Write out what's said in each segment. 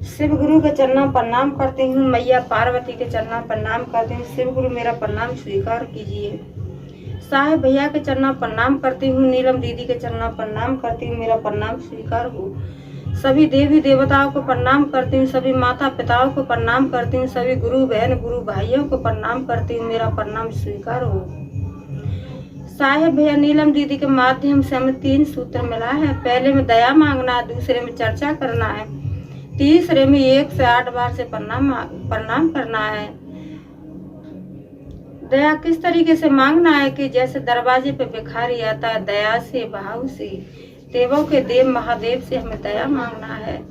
शिव गुरु के चरणों प्रणाम करती हूँ, मैया पार्वती के चरणों प्रणाम करती हूँ। शिव गुरु मेरा प्रणाम स्वीकार कीजिए। साहेब भैया के चरणों प्रणाम करती हूँ, नीलम दीदी के चरणों प्रणाम करती हूँ, मेरा प्रणाम स्वीकार हो। सभी देवी देवताओं को प्रणाम करती हूँ, सभी माता पिताओं को प्रणाम करती हूँ, सभी गुरु बहन गुरु भाइयों को प्रणाम करती हूँ, मेरा प्रणाम स्वीकार हो। साहेब भैया नीलम दीदी के माध्यम से हमें 3 सूत्र मिला है। पहले में दया मांगना है, दूसरे में चर्चा करना है, तीसरे में 1 से 8 बार से प्रणाम करना है। दया किस तरीके से मांगना है कि जैसे दरवाजे पे भिखारी आता है, दया से भाव से देवों के देव महादेव से हमें दया मांगना है।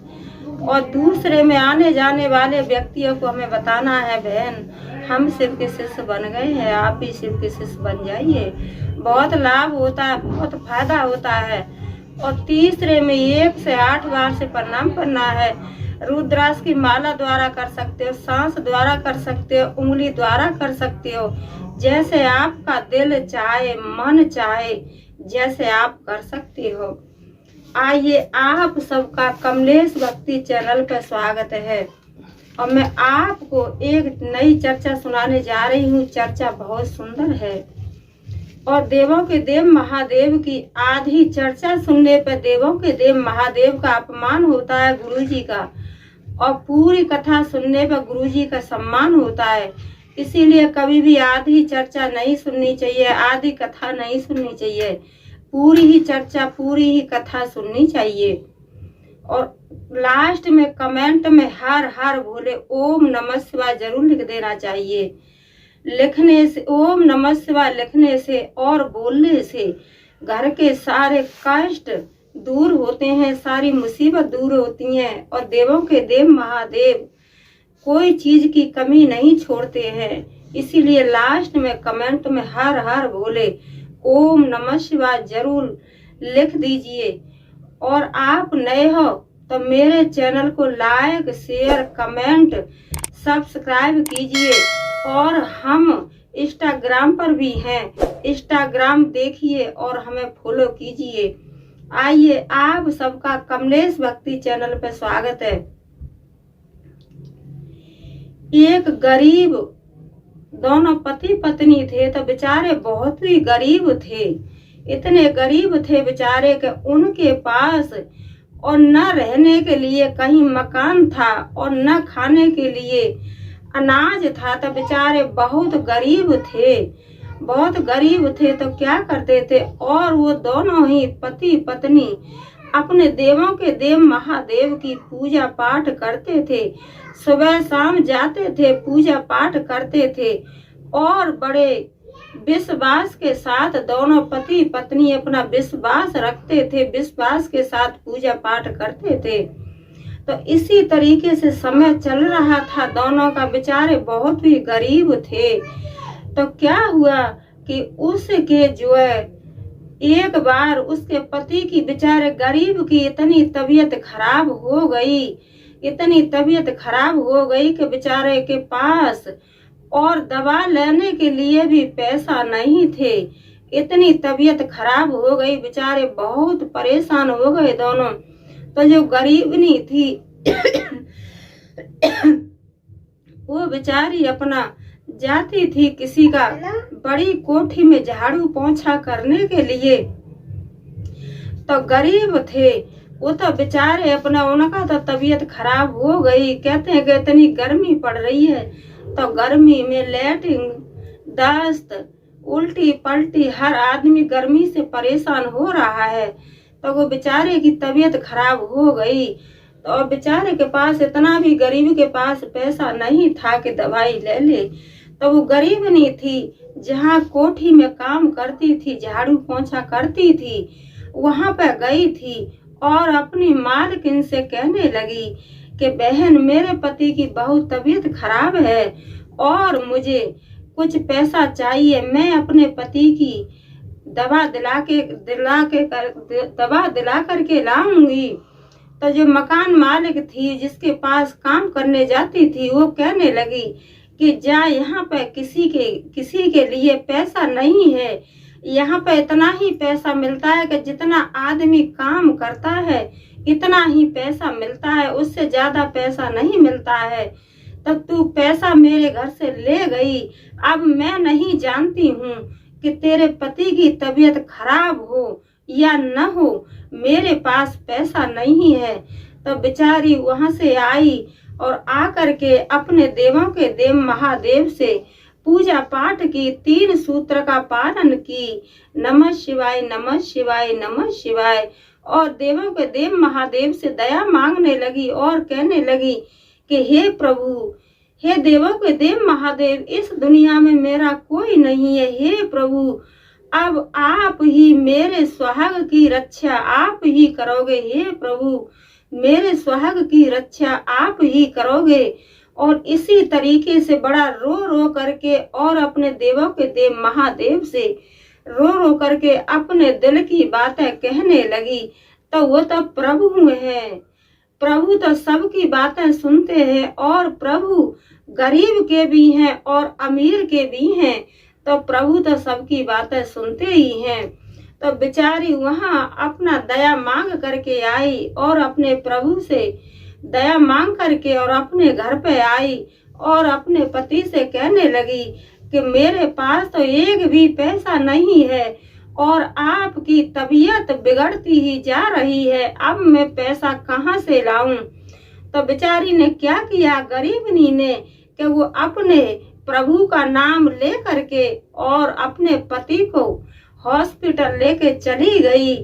और दूसरे में आने जाने वाले व्यक्तियों को हमें बताना है, बहन हम शिव के शिष्य बन गए हैं, आप भी शिव के शिष्य बन जाइए, बहुत लाभ होता है, बहुत फायदा होता है। और तीसरे में 1 से 8 बार से प्रणाम करना है। रुद्राक्ष की माला द्वारा कर सकते हो, सांस द्वारा कर सकते हो, उंगली द्वारा कर सकते हो, जैसे आपका दिल चाहे मन चाहे जैसे आप कर सकते हो। आइए आप सबका कमलेश भक्ति चैनल पर स्वागत है और मैं आपको एक नई चर्चा सुनाने जा रही हूँ। चर्चा बहुत सुंदर है और देवों के देव महादेव की आधी चर्चा सुनने पर देवों के देव महादेव का अपमान होता है गुरुजी का, और पूरी कथा सुनने पर गुरुजी का सम्मान होता है। इसीलिए कभी भी आधी चर्चा नहीं सुननी चाहिए, आधी कथा नहीं सुननी चाहिए, पूरी ही चर्चा पूरी ही कथा सुननी चाहिए। और लास्ट में कमेंट में हर हर भोले ओम नमः शिवाय जरूर लिख देना चाहिए। लिखने से ओम नमः शिवाय लिखने से और बोलने से घर के सारे कष्ट दूर होते हैं, सारी मुसीबत दूर होती हैं और देवों के देव महादेव कोई चीज की कमी नहीं छोड़ते हैं। इसीलिए लास्ट में कमेंट में हर हर भोले ओम नमः शिवाय जरूर लिख दीजिए। और आप नए हो तो मेरे चैनल को लाइक शेयर कमेंट सब्सक्राइब कीजिए। और हम इंस्टाग्राम पर भी हैं, इंस्टाग्राम देखिए और हमें फॉलो कीजिए। आइए आप सबका कमलेश भक्ति चैनल पर स्वागत है। एक गरीब दोनों पति पत्नी थे तो बेचारे बहुत ही गरीब थे, इतने गरीब थे बेचारे कि उनके पास और न रहने के लिए कहीं मकान था और न खाने के लिए अनाज था। तो बेचारे बहुत गरीब थे, बहुत गरीब थे। तो क्या करते थे, और वो दोनों ही पति पत्नी अपने देवों के देव महादेव की पूजा पाठ करते थे। सुबह शाम जाते थे, पूजा पाठ करते थे और बड़े विश्वास के साथ दोनों पति पत्नी अपना विश्वास रखते थे, विश्वास के साथ पूजा पाठ करते थे। तो इसी तरीके से समय चल रहा था, दोनों का बेचारे बहुत ही गरीब थे। तो क्या हुआ कि उसके जो है एक बार उसके पति की बेचारे गरीब की इतनी तबीयत खराब हो गई, इतनी तबीयत खराब हो गई कि बेचारे के पास और दवा लेने के लिए भी पैसा नहीं थे। इतनी तबीयत खराब हो गई, बेचारे बहुत परेशान हो गए दोनों। तो जो गरीबनी थी वो बेचारी अपना जाती थी किसी का बड़ी कोठी में झाड़ू पोंछा करने के लिए। तो गरीब थे वो तो बेचारे अपना, उनका तो तबीयत खराब हो गई। कहते हैं कि इतनी गर्मी पड़ रही है तो गर्मी में लैट्रिन दस्त उल्टी पलटी, हर आदमी गर्मी से परेशान हो रहा है। तो वो बेचारे की तबीयत खराब हो गई। तो बेचारे के पास इतना भी, गरीब के पास पैसा नहीं था कि दवाई ले ले। तो वो गरीब नहीं थी, जहाँ कोठी में काम करती थी, झाड़ू पोंछा करती थी, वहां पर गई थी और अपनी मालकिन से कहने लगी कि बहन मेरे पति की बहुत तबीयत खराब है और मुझे कुछ पैसा चाहिए, मैं अपने पति की दवा दिला करके लाऊंगी। तो जो मकान मालिक थी जिसके पास काम करने जाती थी वो कहने लगी कि जा, यहाँ पे किसी के लिए पैसा नहीं है, यहाँ पे इतना ही पैसा मिलता है कि जितना आदमी काम करता है इतना ही पैसा मिलता है, उससे ज्यादा पैसा नहीं मिलता है। तब तू पैसा मेरे घर से ले गई। अब मैं नहीं जानती हूँ कि तेरे पति की तबीयत खराब हो या न हो, मेरे पास पैसा नहीं है। तब बेचारी वहां से आई और आकर के अपने देवों के देव महादेव से पूजा पाठ की, 3 सूत्र का पालन की, नमः शिवाय नमः शिवाय नमः शिवाय, और देवों के देव महादेव से दया मांगने लगी और कहने लगी कि हे प्रभु, हे देवों के देव महादेव, इस दुनिया में मेरा कोई नहीं है। हे प्रभु, अब आप ही मेरे सुहाग की रक्षा आप ही करोगे। हे प्रभु, मेरे सुहाग की रक्षा आप ही करोगे। और इसी तरीके से बड़ा रो रो करके और अपने देवों के देव महादेव से रो रो करके अपने दिल की बातें कहने लगी। तो वो तो प्रभु है, प्रभु तो सबकी बातें सुनते हैं, और प्रभु गरीब के भी हैं और अमीर के भी हैं। तो प्रभु तो सबकी बातें सुनते ही हैं। तो बेचारी वहां अपना दया मांग करके आई और अपने प्रभु से दया मांग करके और अपने घर पे आई और अपने पति से कहने लगी कि मेरे पास तो एक भी पैसा नहीं है और आपकी तबीयत बिगड़ती ही जा रही है, अब मैं पैसा कहाँ से लाऊं। तो बेचारी ने क्या किया, गरीबनी ने, कि वो अपने प्रभु का नाम ले करके और अपने पति को हॉस्पिटल लेके चली गई।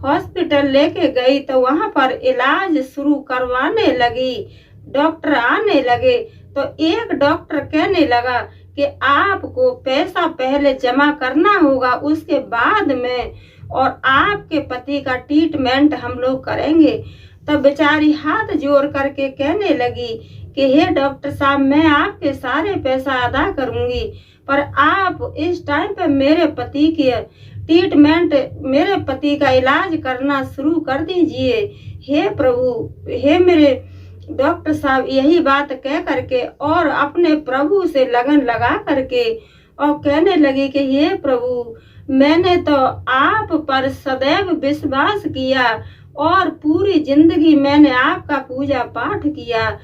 हॉस्पिटल लेके गई तो वहां पर इलाज शुरू करवाने लगी। डॉक्टर आने लगे तो एक डॉक्टर कहने लगा कि आपको पैसा पहले जमा करना होगा, उसके बाद में और आपके पति का ट्रीटमेंट हम लोग करेंगे। तो बेचारी हाथ जोड़ करके कहने लगी कि हे डॉक्टर साहब, मैं आपके सारे पैसा अदा करूंगी, पर आप इस टाइम पे मेरे पति की ट्रीटमेंट, मेरे पति का इलाज करना शुरू कर दीजिए। हे प्रभु, हे मेरे डॉक्टर साहब, यही बात कह करके और अपने प्रभु से लगन लगा करके और कहने लगी कि हे प्रभु, मैंने तो आप पर सदैव विश्वास किया और पूरी जिंदगी मैंने आपका पूजा पाठ किया।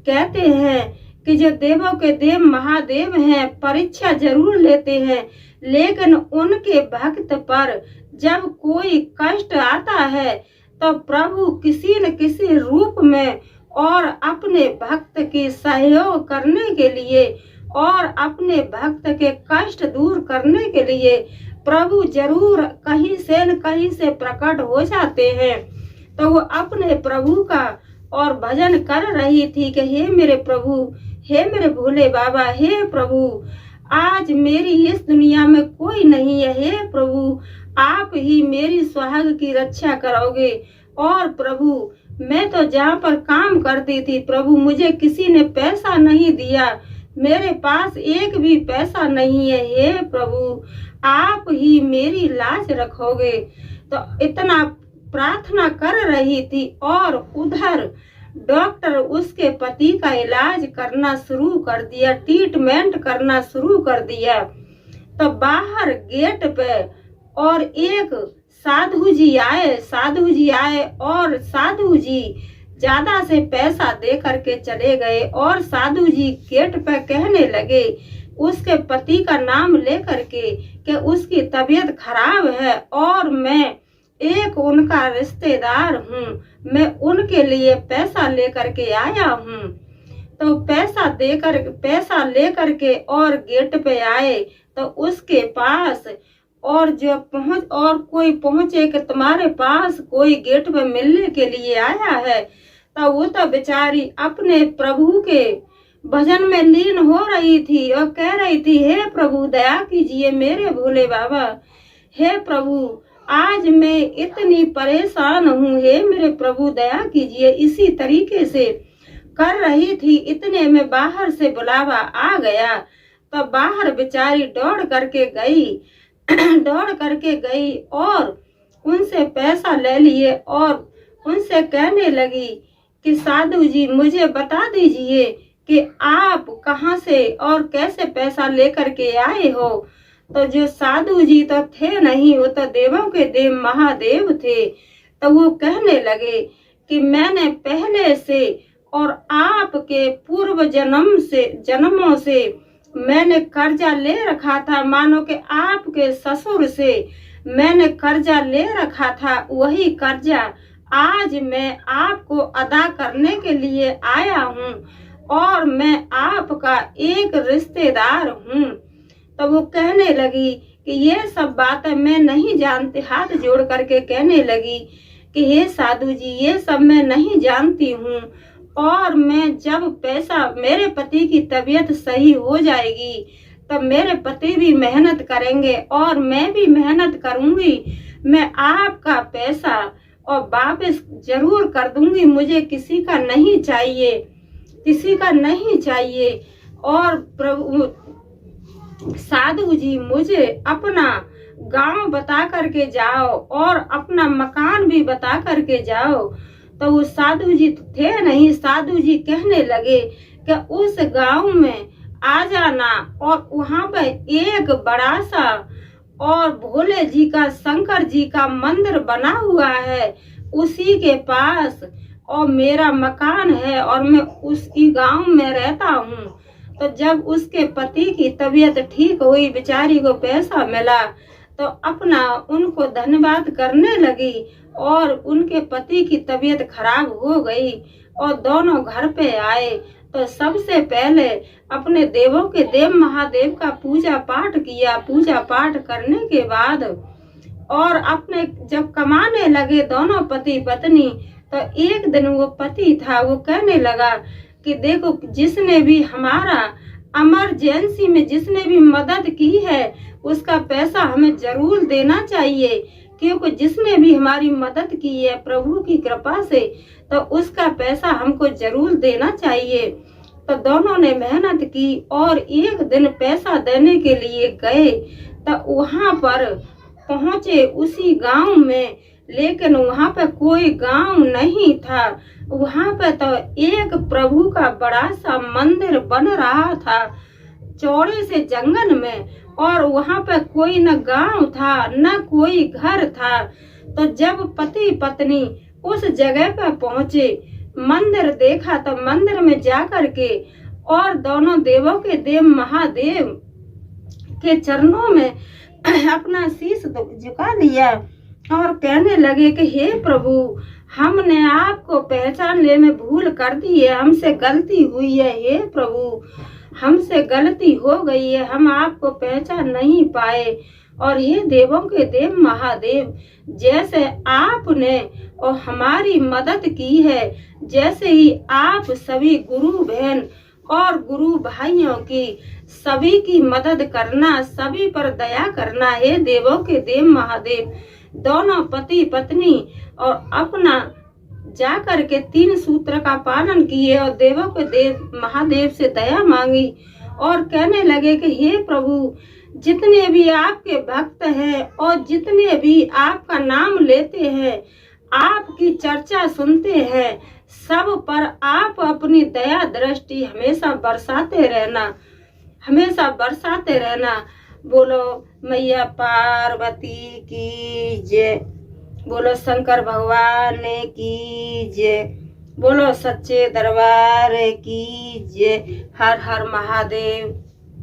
कहते हैं कि जो देवों के देव महादेव हैं परीक्षा जरूर लेते हैं, लेकिन उनके भक्त पर जब कोई कष्ट आता है तो प्रभु किसी न किसी रूप में और अपने भक्त की सहयोग करने के लिए और अपने भक्त के कष्ट दूर करने के लिए प्रभु जरूर कहीं से न कहीं से प्रकट हो जाते हैं। तो वो अपने प्रभु का और भजन कर रही थी कि हे मेरे प्रभु, हे मेरे भोले बाबा, हे प्रभु, आज मेरी इस दुनिया में कोई नहीं है। हे प्रभु, आप ही मेरी सुहाग की रक्षा करोगे। और प्रभु, मैं तो जहाँ पर काम करती थी प्रभु, मुझे किसी ने पैसा नहीं दिया, मेरे पास एक भी पैसा नहीं है। हे प्रभु, आप ही मेरी लाज रखोगे। तो इतना प्रार्थना कर रही थी और उधर डॉक्टर उसके पति का इलाज करना शुरू कर दिया, ट्रीटमेंट करना शुरू कर दिया। तो बाहर गेट पे और एक साधु जी आए और साधु जी ज्यादा से पैसा दे करके चले गए और साधु जी गेट पे कहने लगे उसके पति का नाम ले करके कि उसकी तबीयत खराब है और मैं एक उनका रिश्तेदार हूँ, मैं उनके लिए पैसा लेकर के आया हूँ। तो पैसा लेकर के और गेट पे आए तो उसके पास और कोई पहुंचे कि तुम्हारे पास कोई गेट पे मिलने के लिए आया है। तो वो तो बेचारी अपने प्रभु के भजन में लीन हो रही थी और कह रही थी, हे प्रभु दया कीजिए मेरे भोले बाबा, हे प्रभु आज मैं इतनी परेशान हूँ, हे मेरे प्रभु दया कीजिए। इसी तरीके से कर रही थी, इतने में बाहर से बुलावा आ गया। तो बाहर बेचारी दौड़ करके गई और उनसे पैसा ले लिए और उनसे कहने लगी कि साधु जी मुझे बता दीजिए कि आप कहाँ से और कैसे पैसा लेकर के आए हो। तो जो साधु जी तो थे नहीं, वो तो देवों के देव महादेव थे। तो वो कहने लगे कि मैंने पहले से और आपके पूर्व जन्मों से मैंने कर्जा ले रखा था, मानो कि आपके ससुर से मैंने कर्जा ले रखा था। वही कर्जा आज मैं आपको अदा करने के लिए आया हूँ और मैं आपका एक रिश्तेदार हूँ। तो वो कहने लगी कि ये सब बातें मैं नहीं जानती, हाथ जोड़ करके कहने लगी कि हे साधु जी, ये सब मैं नहीं जानती हूँ, और मैं जब पैसा, मेरे पति की तबीयत सही हो जाएगी तब मेरे पति भी मेहनत करेंगे और मैं भी मेहनत करूंगी। मैं आपका पैसा और वापस जरूर कर दूंगी। मुझे किसी का नहीं चाहिए, किसी का नहीं चाहिए। और प्रभु साधु जी, मुझे अपना गांव बता करके जाओ और अपना मकान भी बता करके जाओ। तो वो साधु जी थे नहीं, साधु जी कहने लगे कि उस गांव में आ जाना और वहां पे एक बड़ा सा और भोले जी का, शंकर जी का मंदिर बना हुआ है, उसी के पास और मेरा मकान है और मैं उसी गांव में रहता हूँ। तो जब उसके पति की तबीयत ठीक हुई, बेचारी को पैसा मिला, तो अपना उनको धन्यवाद करने लगी और उनके पति की तबीयत खराब हो गई और दोनों घर पे आए। तो सबसे पहले अपने देवों के देव महादेव का पूजा पाठ किया। पूजा पाठ करने के बाद और अपने जब कमाने लगे दोनों पति पत्नी, तो एक दिन वो पति था, वो कहने लगा कि देखो, जिसने भी हमारा इमरजेंसी में जिसने भी मदद की है उसका पैसा हमें जरूर देना चाहिए, क्योंकि जिसने भी हमारी मदद की है प्रभु की कृपा से, तो उसका पैसा हमको जरूर देना चाहिए। तो दोनों ने मेहनत की और एक दिन पैसा देने के लिए गए। तो वहां पर पहुंचे उसी गांव में, लेकिन वहां पे कोई गांव नहीं था। वहां पे तो एक प्रभु का बड़ा सा मंदिर बन रहा था चौड़े से जंगल में, और वहां पे कोई न गांव था न कोई घर था। तो जब पति पत्नी उस जगह पर पहुंचे, मंदिर देखा, तो मंदिर में जाकर के और दोनों देवों के देव महादेव के चरणों में अपना शीश झुका लिया और कहने लगे कि हे प्रभु, हमने आपको पहचानने में भूल कर दी है, हमसे गलती हुई है। हे प्रभु, हमसे गलती हो गई है, हम आपको पहचान नहीं पाए। और हे देवों के देव महादेव, जैसे आपने और हमारी मदद की है, जैसे ही आप सभी गुरु बहन और गुरु भाइयों की सभी की मदद करना, सभी पर दया करना। हे देवों के देव महादेव, दोनों पति पत्नी और अपना जा करके 3 सूत्र का पालन किए और देवों के देव महादेव से दया मांगी और कहने लगे कि हे प्रभु, जितने भी आपके भक्त हैं और जितने भी आपका नाम लेते हैं, आपकी चर्चा सुनते हैं, सब पर आप अपनी दया दृष्टि हमेशा बरसाते रहना, हमेशा बरसाते रहना। बोलो मैया पार्वती की जय, बोलो शंकर भगवान की जय, बोलो सच्चे दरबार की जय। हर हर महादेव।